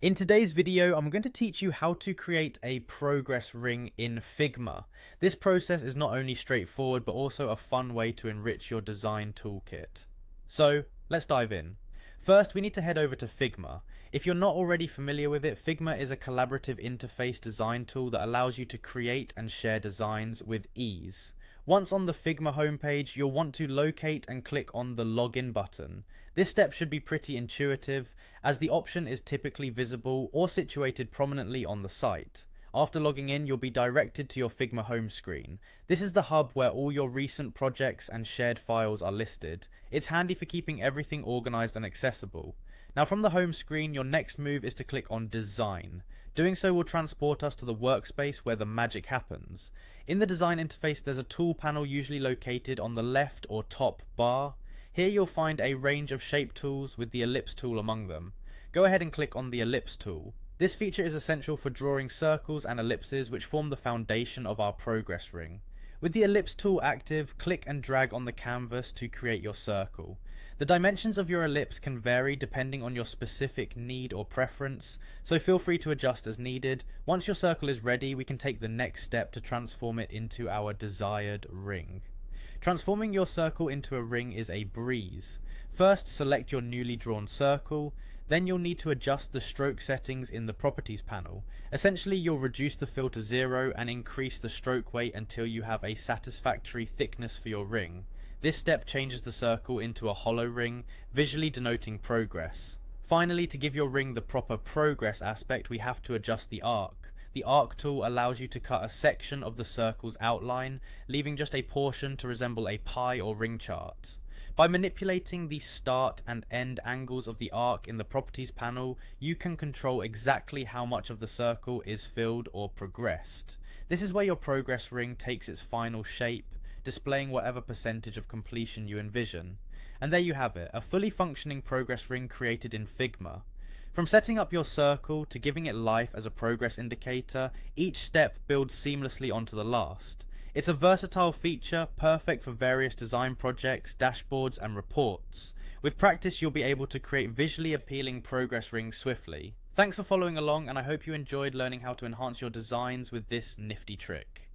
In today's video, I'm going to teach you how to create a progress ring in Figma. This process is not only straightforward, but also a fun way to enrich your design toolkit. So, let's dive in. First, we need to head over to Figma. If you're not already familiar with it, Figma is a collaborative interface design tool that allows you to create and share designs with ease. Once on the Figma homepage, you'll want to locate and click on the login button. This step should be pretty intuitive, as the option is typically visible or situated prominently on the site. After logging in, you'll be directed to your Figma home screen. This is the hub where all your recent projects and shared files are listed. It's handy for keeping everything organized and accessible. Now from the home screen, your next move is to click on Design. Doing so will transport us to the workspace where the magic happens. In the design interface, there's a tool panel usually located on the left or top bar. Here you'll find a range of shape tools with the ellipse tool among them. Go ahead and click on the ellipse tool. This feature is essential for drawing circles and ellipses, which form the foundation of our progress ring. With the ellipse tool active, click and drag on the canvas to create your circle. The dimensions of your ellipse can vary depending on your specific need or preference, so feel free to adjust as needed. Once your circle is ready, we can take the next step to transform it into our desired ring. Transforming your circle into a ring is a breeze. First, select your newly drawn circle. Then you'll need to adjust the stroke settings in the properties panel. Essentially, you'll reduce the fill to 0 and increase the stroke weight until you have a satisfactory thickness for your ring. This step changes the circle into a hollow ring, visually denoting progress. Finally, to give your ring the proper progress aspect, we have to adjust the arc. The arc tool allows you to cut a section of the circle's outline, leaving just a portion to resemble a pie or ring chart. By manipulating the start and end angles of the arc in the properties panel, you can control exactly how much of the circle is filled or progressed. This is where your progress ring takes its final shape, displaying whatever percentage of completion you envision. And there you have it, a fully functioning progress ring created in Figma. From setting up your circle to giving it life as a progress indicator, each step builds seamlessly onto the last. It's a versatile feature, perfect for various design projects, dashboards, and reports. With practice, you'll be able to create visually appealing progress rings swiftly. Thanks for following along, and I hope you enjoyed learning how to enhance your designs with this nifty trick.